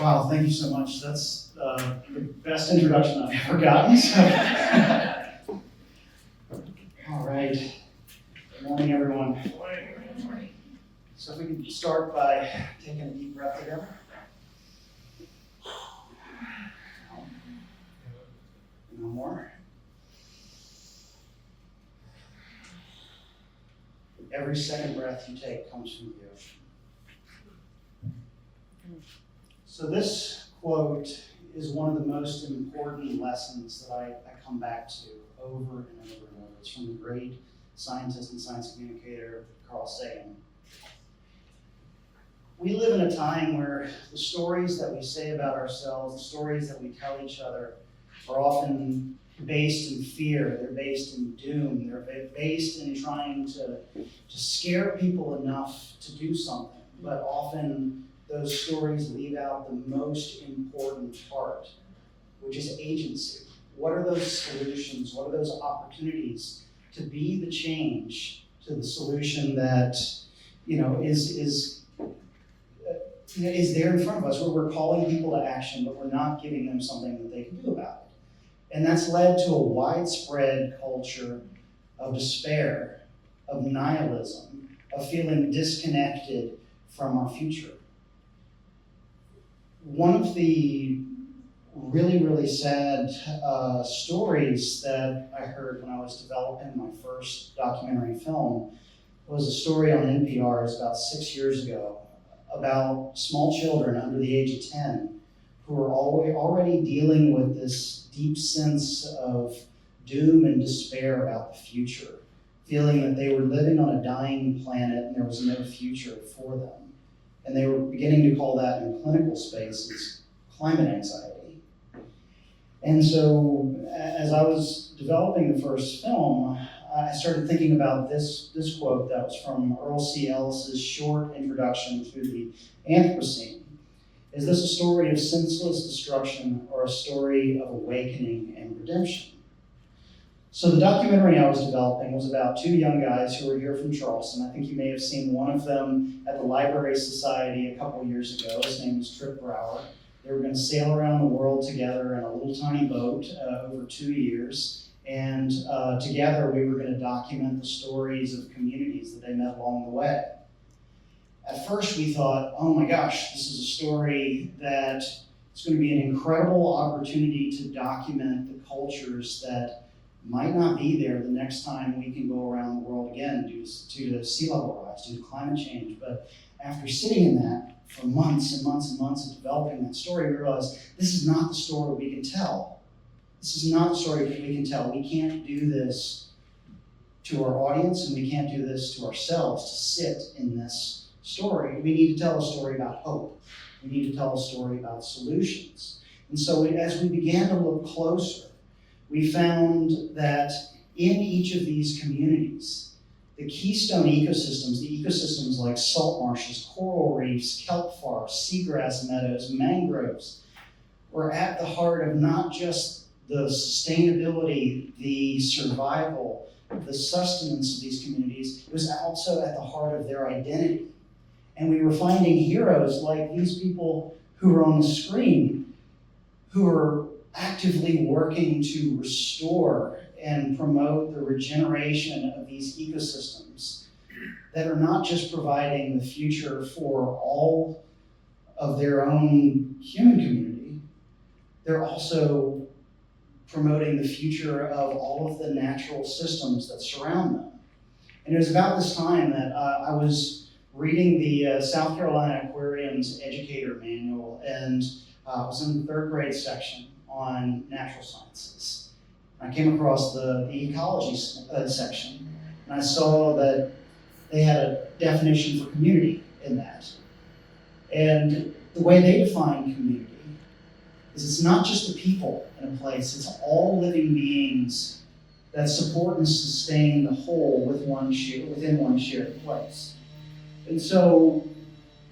Wow, thank you so much. That's the best introduction I've ever gotten. So. All right. Good morning, everyone. Good morning. So if we can start by taking a deep breath together. No more. Every second breath you take comes from the ocean. So this quote is one of the most important lessons that I come back to over and over and over. It's from the great scientist and science communicator, Carl Sagan. We live in a time where the stories that we say about ourselves, the stories that we tell each other, are often based in fear, they're based in doom, they're based in trying to scare people enough to do something, but often those stories leave out the most important part, which is agency. What are those solutions? What are those opportunities to be the change to the solution that is there in front of us, where we're calling people to action, but we're not giving them something that they can do about it? And that's led to a widespread culture of despair, of nihilism, of feeling disconnected from our future. One of the really, really sad stories that I heard when I was developing my first documentary film was a story on NPR. It was about 6 years ago, about small children under the age of 10 who were already dealing with this deep sense of doom and despair about the future, feeling that they were living on a dying planet and there was no future for them. And they were beginning to call that in clinical spaces climate anxiety. And so as I was developing the first film, I started thinking about this quote that was from Earl C. Ellis's short introduction to the Anthropocene. Is this a story of senseless destruction or a story of awakening and redemption? So the documentary I was developing was about two young guys who were here from Charleston. I think you may have seen one of them at the Library Society a couple years ago. His name is Trip Brower. They were going to sail around the world together in a little tiny boat over 2 years. And together we were going to document the stories of communities that they met along the way. At first we thought, oh my gosh, this is a story that it's going to be an incredible opportunity to document the cultures that might not be there the next time we can go around the world again due to sea level rise, due to climate change. But after sitting in that for months and months and months and developing that story, we realized this is not the story we can tell. This is not the story we can tell. We can't do this to our audience, and we can't do this to ourselves to sit in this story. We need to tell a story about hope. We need to tell a story about solutions. And so as we began to look closer, we found that in each of these communities, the keystone ecosystems, the ecosystems like salt marshes, coral reefs, kelp forests, seagrass meadows, mangroves, were at the heart of not just the sustainability, the survival, the sustenance of these communities. It was also at the heart of their identity. And we were finding heroes like these people who were on the screen, who were actively working to restore and promote the regeneration of these ecosystems that are not just providing the future for all of their own human community, they're also promoting the future of all of the natural systems that surround them. And it was about this time that I was reading the South Carolina Aquarium's Educator Manual, and I was in the 3rd grade section on natural sciences. I came across the ecology section, and I saw that they had a definition for community in that. And the way they define community is it's not just the people in a place, it's all living beings that support and sustain the whole within one shared place. And so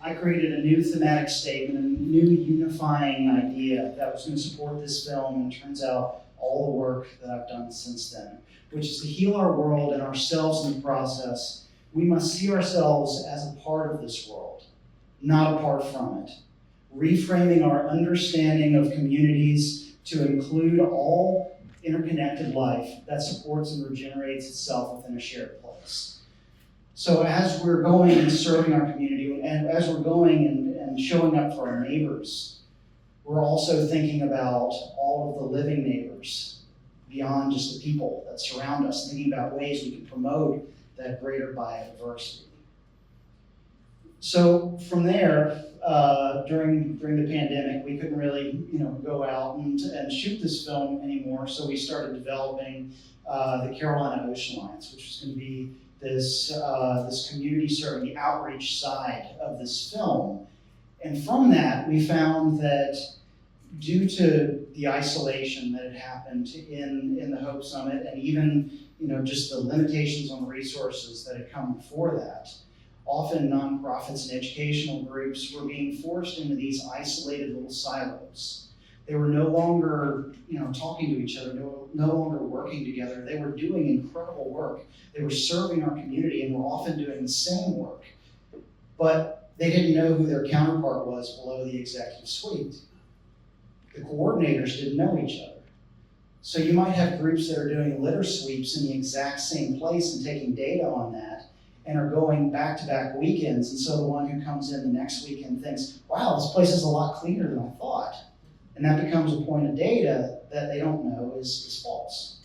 I created a new thematic statement, a new unifying idea that was going to support this film, and it turns out all the work that I've done since then, which is to heal our world and ourselves in the process. We must see ourselves as a part of this world, not apart from it. reframing our understanding of communities to include all interconnected life that supports and regenerates itself within a shared place. So as we're going and serving our community, and as we're going and showing up for our neighbors, we're also thinking about all of the living neighbors beyond just the people that surround us, thinking about ways we can promote that greater biodiversity. So from there, during the pandemic, we couldn't really go out and shoot this film anymore. So we started developing the Carolina Ocean Alliance, which was going to be this community serving the outreach side of this film. And from that, we found that due to the isolation that had happened in the Hope Summit, and even just the limitations on resources that had come before that, often nonprofits and educational groups were being forced into these isolated little silos. They were no longer, talking to each other, no longer working together. They were doing incredible work. They were serving our community and were often doing the same work, but they didn't know who their counterpart was below the executive suite. The coordinators didn't know each other. So you might have groups that are doing litter sweeps in the exact same place and taking data on that, and are going back-to-back weekends, and so the one who comes in the next weekend thinks, wow, this place is a lot cleaner than I thought. And that becomes a point of data that they don't know is false.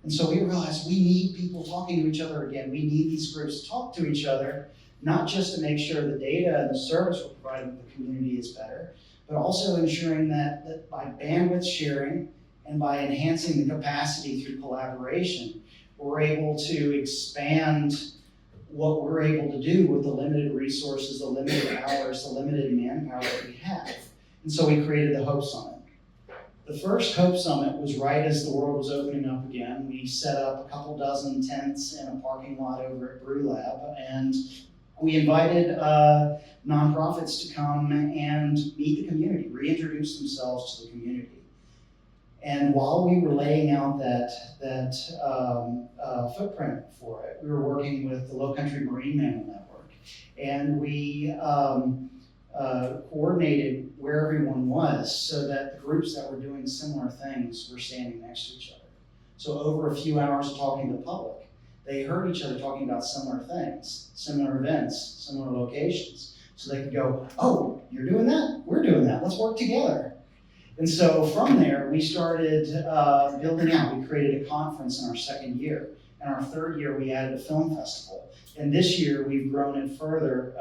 And so we realized we need people talking to each other again. We need these groups to talk to each other, not just to make sure the data and the service we're providing to the community is better, but also ensuring that by bandwidth sharing and by enhancing the capacity through collaboration, we're able to expand what we're able to do with the limited resources, the limited hours, the limited manpower that we have. And so we created the Hope Summit. The first Hope Summit was right as the world was opening up again. We set up a couple dozen tents in a parking lot over at Brew Lab, and we invited nonprofits to come and meet the community, reintroduce themselves to the community. And while we were laying out that footprint for it, we were working with the Low Country Marine Mammal Network, and we coordinated where everyone was so that the groups that were doing similar things were standing next to each other. So over a few hours of talking to the public, they heard each other talking about similar things, similar events, similar locations. So they could go, oh, you're doing that? We're doing that. Let's work together. And so from there, we started building out. We created a conference in our second year. In our third year, we added a film festival. And this year, we've grown it further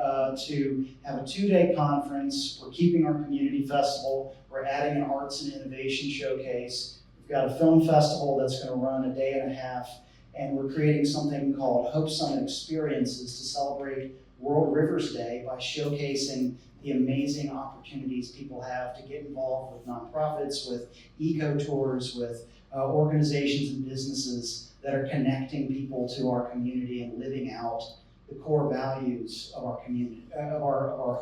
to have a 2-day conference. We're keeping our community festival. We're adding an arts and innovation showcase. We've got a film festival that's going to run a day and a half. And we're creating something called Hope Summit Experiences to celebrate World Rivers Day by showcasing the amazing opportunities people have to get involved with nonprofits, with eco-tours, with organizations and businesses that are connecting people to our community and living out the core values of our community, of our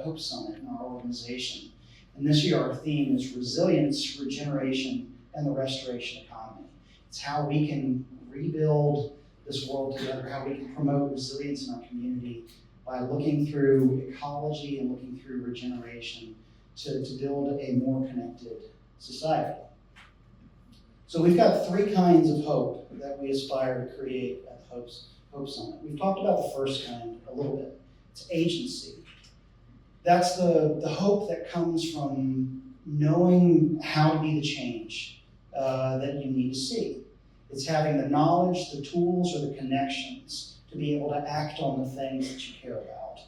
Hope Summit and our organization. And this year our theme is resilience, regeneration, and the restoration economy. It's how we can rebuild this world together, how we can promote resilience in our community by looking through ecology and looking through regeneration to build a more connected society. So we've got 3 kinds of hope that we aspire to create at the Hope Summit. We've talked about the first kind a little bit. It's agency. That's the hope that comes from knowing how to be the change that you need to see. It's having the knowledge, the tools, or the connections to be able to act on the things that you care about.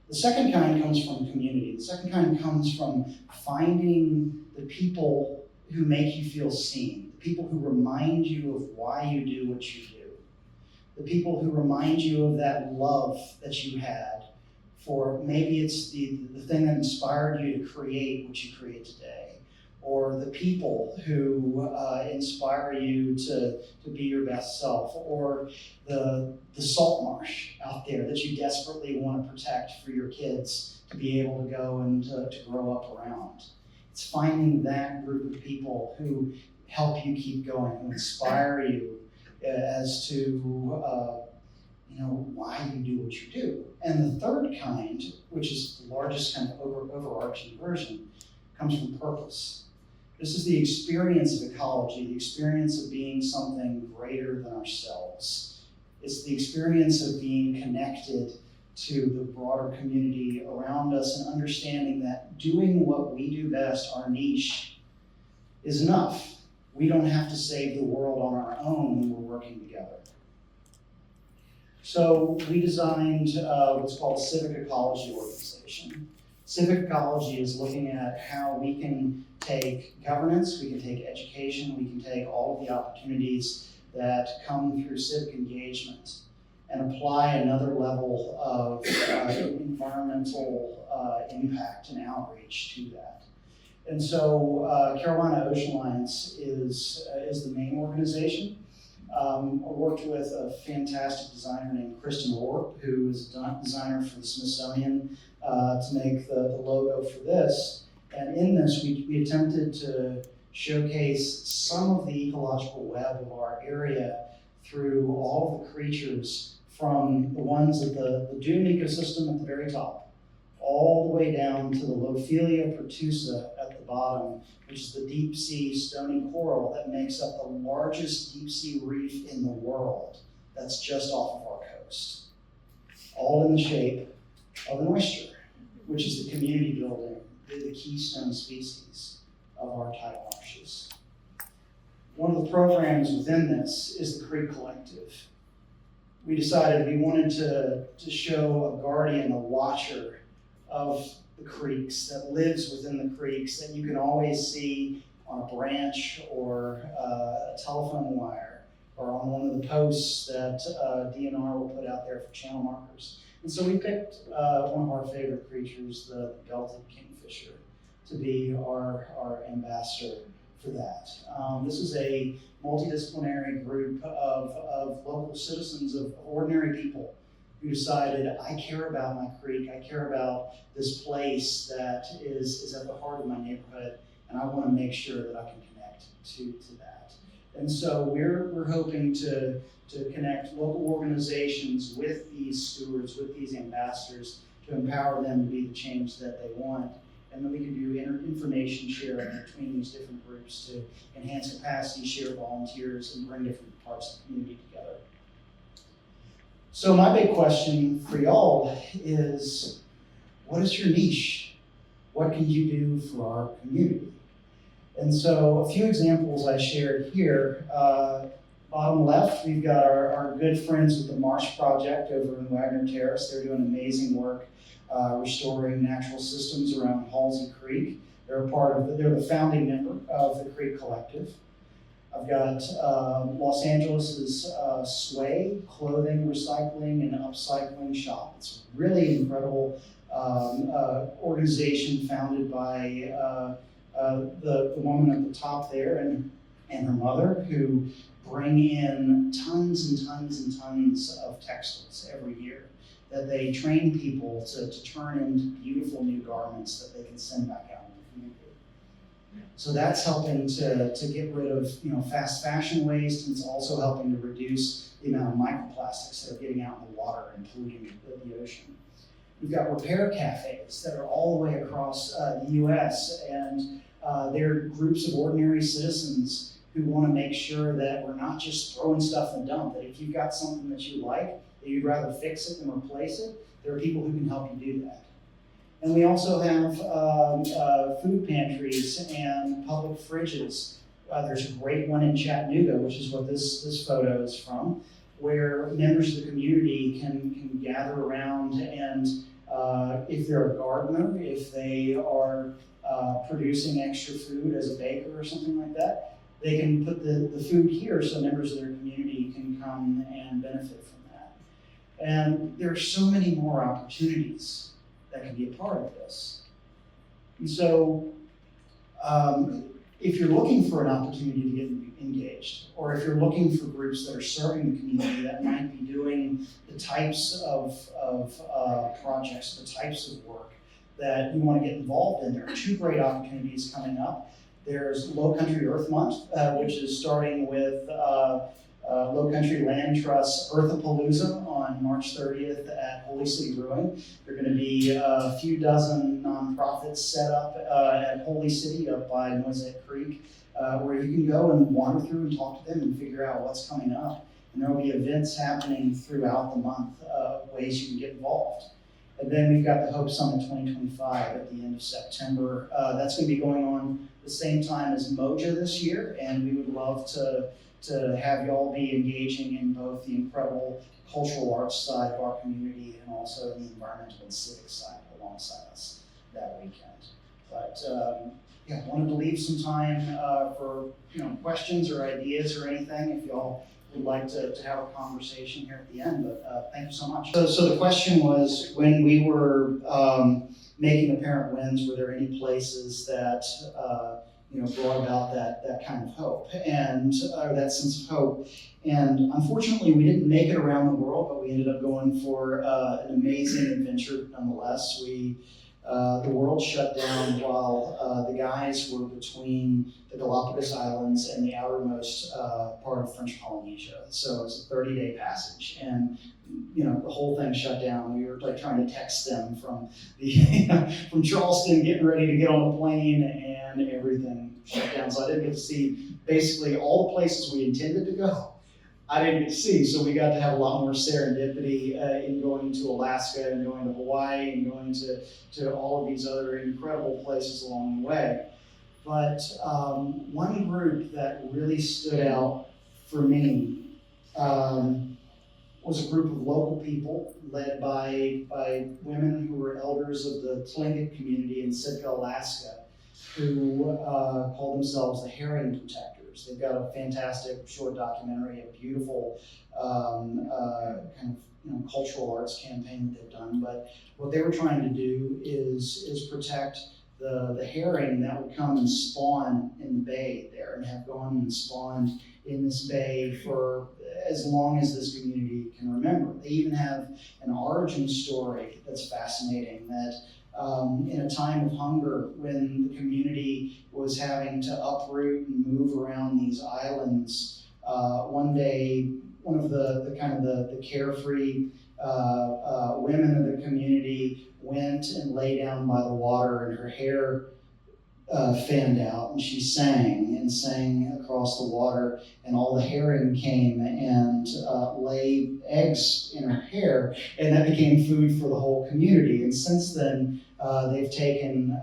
The second kind comes from community. The second kind comes from finding the people who make you feel seen, the people who remind you of why you do what you do, the people who remind you of that love that you had for, maybe it's the thing that inspired you to create what you create today, or the people who inspire you to be your best self, or the salt marsh out there that you desperately want to protect for your kids to be able to go and to grow up around. It's finding that group of people who help you keep going, who inspire you as to why you do what you do. And And the third kind, which is the largest kind of overarching version, comes from purpose. This is the experience of ecology, the experience of being something greater than ourselves. It's the experience of being connected to the broader community around us and understanding that doing what we do best, our niche, is enough. We don't have to save the world on our own when we're working together. So we designed what's called a civic ecology organization. Civic ecology is looking at how we can take governance, we can take education, we can take all of the opportunities that come through civic engagement and apply another level of environmental impact and outreach to that. And so Carolina Ocean Alliance is the main organization. I worked with a fantastic designer named Kristen Orp, who is a designer for the Smithsonian, to make the logo for this. And in this, we attempted to showcase some of the ecological web of our area through all of the creatures, from the ones at the dune ecosystem at the very top, all the way down to the Lophelia pertusa at the bottom, which is the deep sea stony coral that makes up the largest deep sea reef in the world that's just off of our coast. All in the shape of an oyster, which is the community building, the keystone species of our tidal marshes. One of the programs within this is the Creek Collective. We decided we wanted to show a guardian, a watcher of the creeks, that lives within the creeks, that you can always see on a branch or a telephone wire or on one of the posts that DNR will put out there for channel markers. And so we picked one of our favorite creatures, the belted kingfisher, to be our ambassador for that. This is a multidisciplinary group of local citizens, of ordinary people, who decided, I care about my creek, I care about this place that is at the heart of my neighborhood, and I want to make sure that I can connect to that. And so we're hoping to connect local organizations with these stewards, with these ambassadors, to empower them to be the change that they want. And then we can do information sharing between these different groups to enhance capacity, share volunteers, and bring different parts of the community together. So my big question for y'all is, what is your niche? What can you do for our community? And so a few examples I shared here. Bottom left, we've got our good friends with the Marsh Project over in Wagner Terrace. They're doing amazing work restoring natural systems around Halsey Creek. They're the founding member of the Creek Collective. I've got Los Angeles' Sway clothing recycling and upcycling shop. It's a really incredible organization founded by the woman at the top there and her mother, who bring in tons and tons and tons of textiles every year that they train people to turn into beautiful new garments that they can send back out in the community. So that's helping to get rid of fast fashion waste, and it's also helping to reduce the amount of microplastics that are getting out in the water and polluting the ocean. We've got repair cafes that are all the way across the US, and they're groups of ordinary citizens who want to make sure that we're not just throwing stuff in the dump, that if you've got something that you like, that you'd rather fix it than replace it, there are people who can help you do that. And we also have food pantries and public fridges. There's a great one in Chattanooga, which is what this photo is from, where members of the community can gather around and if they're a gardener, if they are producing extra food as a baker or something like that, they can put the food here so members of their community can come and benefit from that. And there are so many more opportunities that can be a part of this. And so if you're looking for an opportunity to get engaged, or if you're looking for groups that are serving the community that might be doing the types of projects, the types of work that you want to get involved in, there are two great opportunities coming up. There's Low Country Earth Month, which is starting with Low Country Land Trust Earthapalooza on March 30th at Holy City Brewing. There are going to be a few dozen nonprofits set up at Holy City up by Noisette Creek, where you can go and wander through and talk to them and figure out what's coming up. And there will be events happening throughout the month, ways you can get involved. And then we've got the Hope Summit 2025 at the end of September. That's going to be going on the same time as Moja this year, and we would love to have y'all be engaging in both the incredible cultural arts side of our community and also the environmental and civic side alongside us that weekend. But yeah, wanted to leave some time for questions or ideas or anything if y'all would like to have a conversation here at the end, but thank you so much. So the question was, when we were making apparent wins, were there any places that brought about that kind of hope and that sense of hope? And unfortunately, we didn't make it around the world, but we ended up going for an amazing adventure nonetheless. The world shut down while the guys were between the Galapagos Islands and the outermost part of French Polynesia. So it was a 30-day passage, and the whole thing shut down. We were like trying to text them from from Charleston, getting ready to get on the plane, and everything shut down. So I didn't get to see basically all the places we intended to go. I didn't get to see, so we got to have a lot more serendipity in going to Alaska and going to Hawaii and going to all of these other incredible places along the way. But one group that really stood out for me was a group of local people led by women who were elders of the Tlingit community in Sitka, Alaska, who call themselves the Herring Protectors. They've got a fantastic short documentary, a beautiful cultural arts campaign that they've done. But what they were trying to do is protect the herring that would come and spawn in the bay there and have gone and spawned in this bay for as long as this community can remember. They even have an origin story that's fascinating, that in a time of hunger, when the community was having to uproot and move around these islands, one day, one of the carefree women of the community went and lay down by the water, and her hair fanned out, and she sang across the water, and all the herring came and laid eggs in her hair, and that became food for the whole community. And since then, they've taken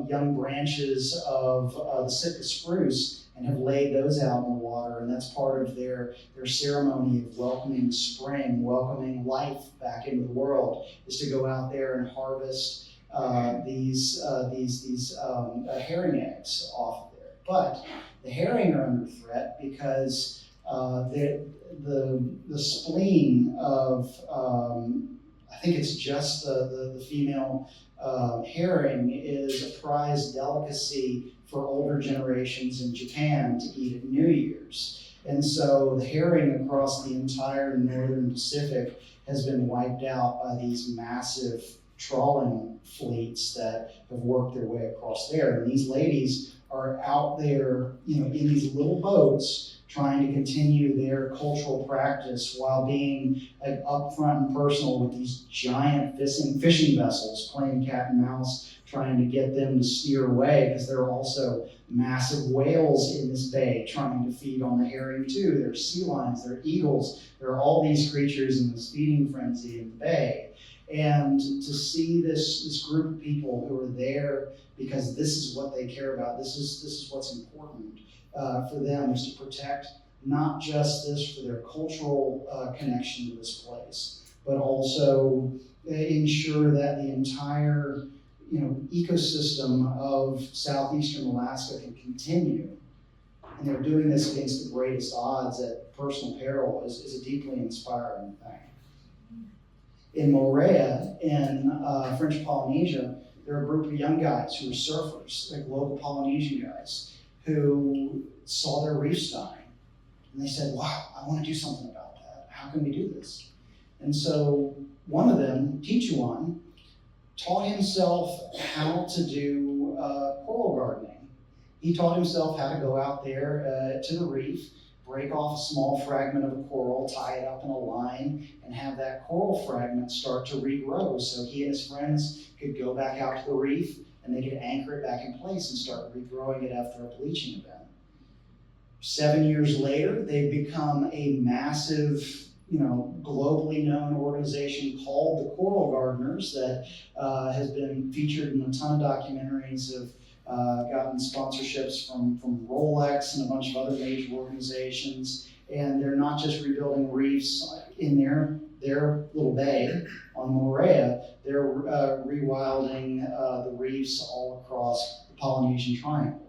young branches of the Sitka spruce and have laid those out in the water, and that's part of their ceremony of welcoming spring, welcoming life back into the world, is to go out there and harvest these herring eggs off of there. But the herring are under threat because the spleen of I think it's just the female herring is a prized delicacy for older generations in Japan to eat at New Year's. And so the herring across the entire northern Pacific has been wiped out by these massive trawling fleets that have worked their way across there. And these ladies are out there, in these little boats trying to continue their cultural practice while being upfront and personal with these giant fishing vessels, playing cat and mouse, trying to get them to steer away, because there are also massive whales in this bay trying to feed on the herring too. There are sea lions, there are eagles, there are all these creatures in this feeding frenzy in the bay. And to see this group of people who are there because this is what they care about, this is what's important for them, is to protect not just this for their cultural connection to this place, but also ensure that the entire ecosystem of southeastern Alaska can continue. And they're doing this against the greatest odds at personal peril is a deeply inspiring thing. In Moorea, in French Polynesia, there are a group of young guys who are surfers, like local Polynesian guys, who saw their reefs dying. And they said, wow, I want to do something about that. How can we do this? And so one of them, Tichuan, taught himself how to do coral gardening. He taught himself how to go out there to the reef, break off a small fragment of a coral, tie it up in a line, and have that coral fragment start to regrow. So he and his friends could go back out to the reef and they could anchor it back in place and start regrowing it after a bleaching event. 7 years later, they've become a massive, globally known organization called the Coral Gardeners that has been featured in a ton of documentaries, have gotten sponsorships from Rolex and a bunch of other major organizations. And they're not just rebuilding reefs in their little bay on Moorea, they're rewilding the reefs all across the Polynesian Triangle.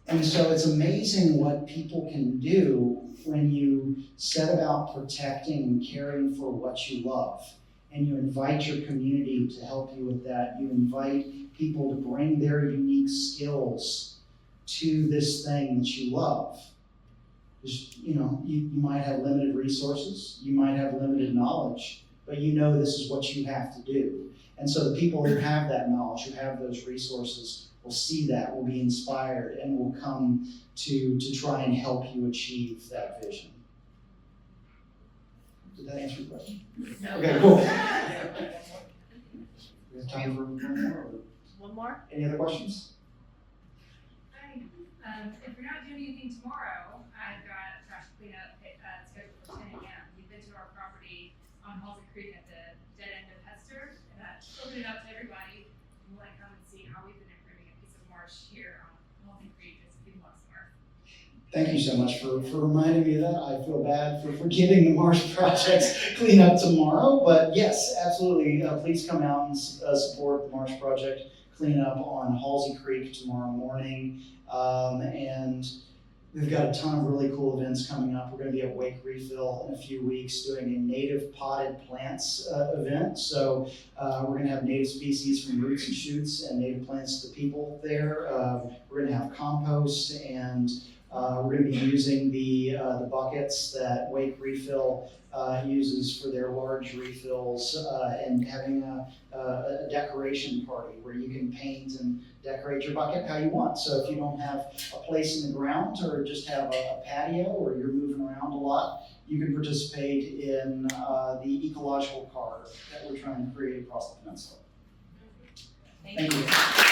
And so it's amazing what people can do when you set about protecting and caring for what you love. And you invite your community to help you with that. You invite people to bring their unique skills to this thing that you love. You might have limited resources, you might have limited knowledge, but you know this is what you have to do. And so the people who have that knowledge, who have those resources, will see that, will be inspired, and will come to try and help you achieve that vision. Did that answer your question? No. Okay, cool. We have time for one more? One more? Any other questions? Hi. If you're not doing anything tomorrow, I've got a trash cleanup scheduled for 10 a.m. You've been to our property on Halsey Creek at the dead end of Hester, and open it up to everybody. You want to come and see how we've been improving a piece of marsh here on Halsey Creek as people love summer. Thank you so much for reminding me of that. I feel bad for forgetting the marsh project's cleanup tomorrow, but yes, absolutely. Please come out and support the marsh project cleanup on Halsey Creek tomorrow morning. And we've got a ton of really cool events coming up. We're going to be at Wake Refill in a few weeks doing a native potted plants event. So we're going to have native species from roots and shoots and native plants to people there. We're going to have compost, and we're going to be using the buckets that Wake Refill uses for their large refills, and having a decoration party where you can paint and decorate your bucket how you want. So if you don't have a place in the ground or just have a patio or you're moving around a lot, you can participate in the ecological card that we're trying to create across the peninsula. Thank you. Thank you.